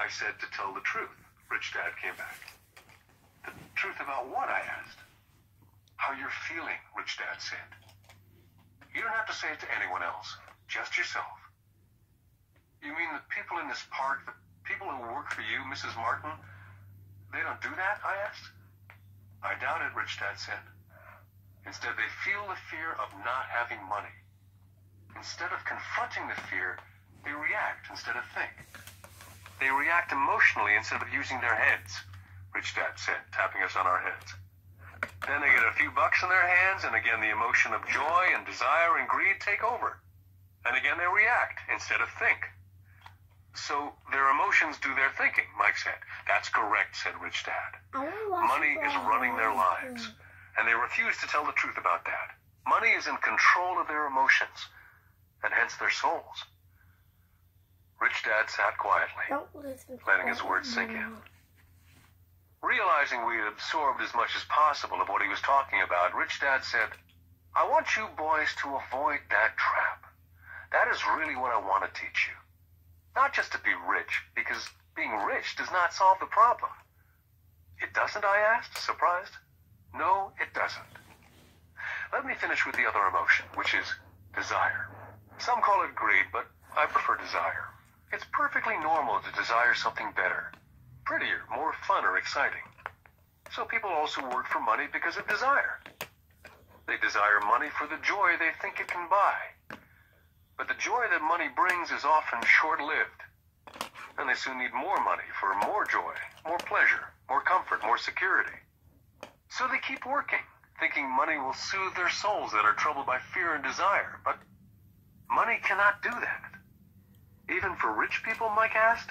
I said to tell the truth. Rich Dad came back. The truth about what? I asked. How you're feeling, Rich Dad said. You don't have to say it to anyone else, just yourself. You mean the people in this park, the people who work for you, Mrs. Martin, they don't do that? I asked. I doubt it, Rich Dad said. Instead, they feel the fear of not having money. Instead of confronting the fear, they react instead of think. They react emotionally instead of using their heads, Rich Dad said, tapping us on our heads. Then they get a few bucks in their hands, and again the emotion of joy and desire and greed take over. And again they react instead of think. So their emotions do their thinking, Mike said. That's correct, said Rich Dad. Money is running their lives, and they refuse to tell the truth about that. Money is in control of their emotions, and hence their souls. Rich Dad sat quietly, letting his words sink in. Realizing we had absorbed as much as possible of what he was talking about, Rich Dad said, I want you boys to avoid that trap. That is really what I want to teach you. Not just to be rich, because being rich does not solve the problem. It doesn't, I asked, surprised. No, it doesn't. Let me finish with the other emotion, which is desire. Some call it greed, but I prefer desire. It's perfectly normal to desire something better, prettier, more fun or exciting. So people also work for money because of desire. They desire money for the joy they think it can buy. But the joy that money brings is often short-lived. And they soon need more money for more joy, more pleasure, more comfort, more security. So they keep working, thinking money will soothe their souls that are troubled by fear and desire. But money cannot do that. Even for rich people, Mike asked?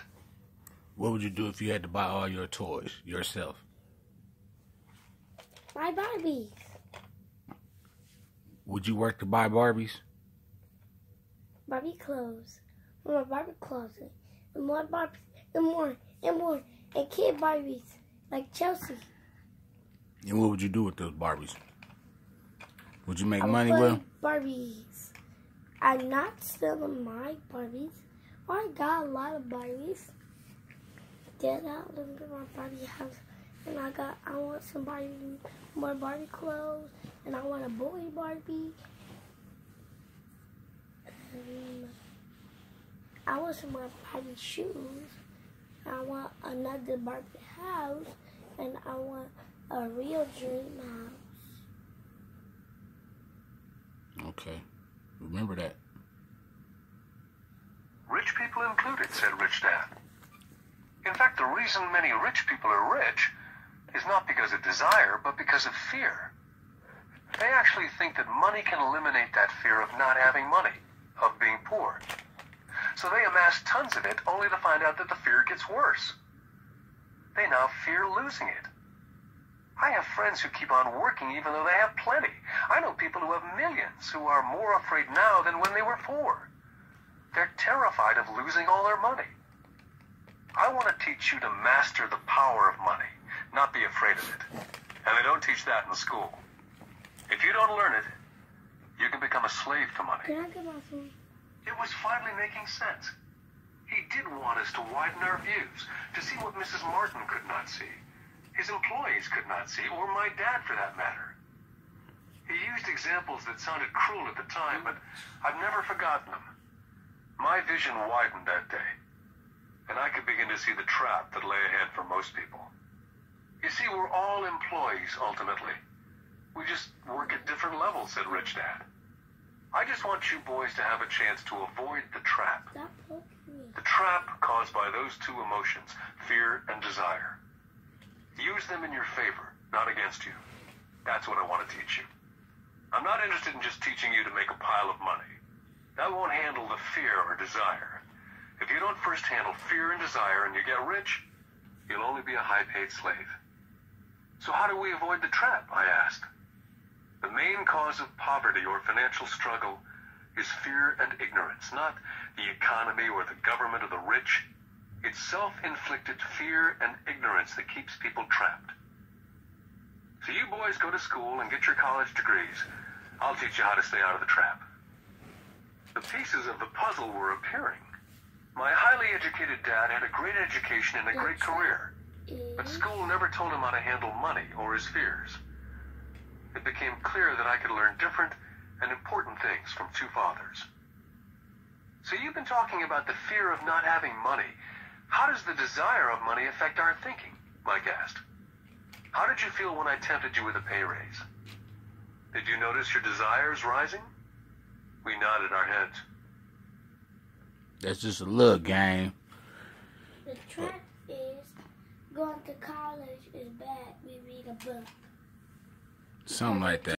What would you do if you had to buy all your toys yourself? Buy Barbies. Would you work to buy Barbies? Barbie clothes. More Barbie closet. And more Barbies. And more. And kid Barbies. Like Chelsea. And what would you do with those Barbies? Would you make money with them? Barbies. I'm not selling my Barbies. I got a lot of Barbies. Dad, I lived in my Barbie house, and I want some more Barbie clothes, and I want a boy Barbie. And I want some more Barbie shoes. I want another Barbie house, and I want a real dream house. Okay, remember that. Rich people included, said Rich Dad. In fact, the reason many rich people are rich is not because of desire, but because of fear. They actually think that money can eliminate that fear of not having money, of being poor. So they amass tons of it only to find out that the fear gets worse. They now fear losing it. I have friends who keep on working even though they have plenty. I know people who have millions who are more afraid now than when they were poor. They're terrified of losing all their money. I want to teach you to master the power of money, not be afraid of it. And they don't teach that in school. If you don't learn it, you can become a slave to money. Can I get my phone? It was finally making sense. He did want us to widen our views, to see what Mrs. Martin could not see, his employees could not see, or my dad for that matter. He used examples that sounded cruel at the time, but I've never forgotten them. My vision widened that day, and I could begin to see the trap that lay ahead for most people. You see, we're all employees, ultimately. We just work at different levels, said Rich Dad. I just want you boys to have a chance to avoid the trap. Stop poking me. The trap caused by those two emotions, fear and desire. Use them in your favor, not against you. That's what I want to teach you. I'm not interested in just teaching you to make a pile of money. That won't handle the fear or desire. If you don't first handle fear and desire and you get rich, you'll only be a high-paid slave. So how do we avoid the trap, I asked. The main cause of poverty or financial struggle is fear and ignorance, not the economy or the government or the rich. It's self-inflicted fear and ignorance that keeps people trapped. So you boys go to school and get your college degrees. I'll teach you how to stay out of the trap. The pieces of the puzzle were appearing. My highly educated dad had a great education and a great career, but school never told him how to handle money or his fears. It became clear that I could learn different and important things from two fathers. So you've been talking about the fear of not having money. How does the desire of money affect our thinking? Mike asked. How did you feel when I tempted you with a pay raise? Did you notice your desires rising? We nodded our heads. That's just a little game. The truth is, going to college is bad. We read a book. Something like that.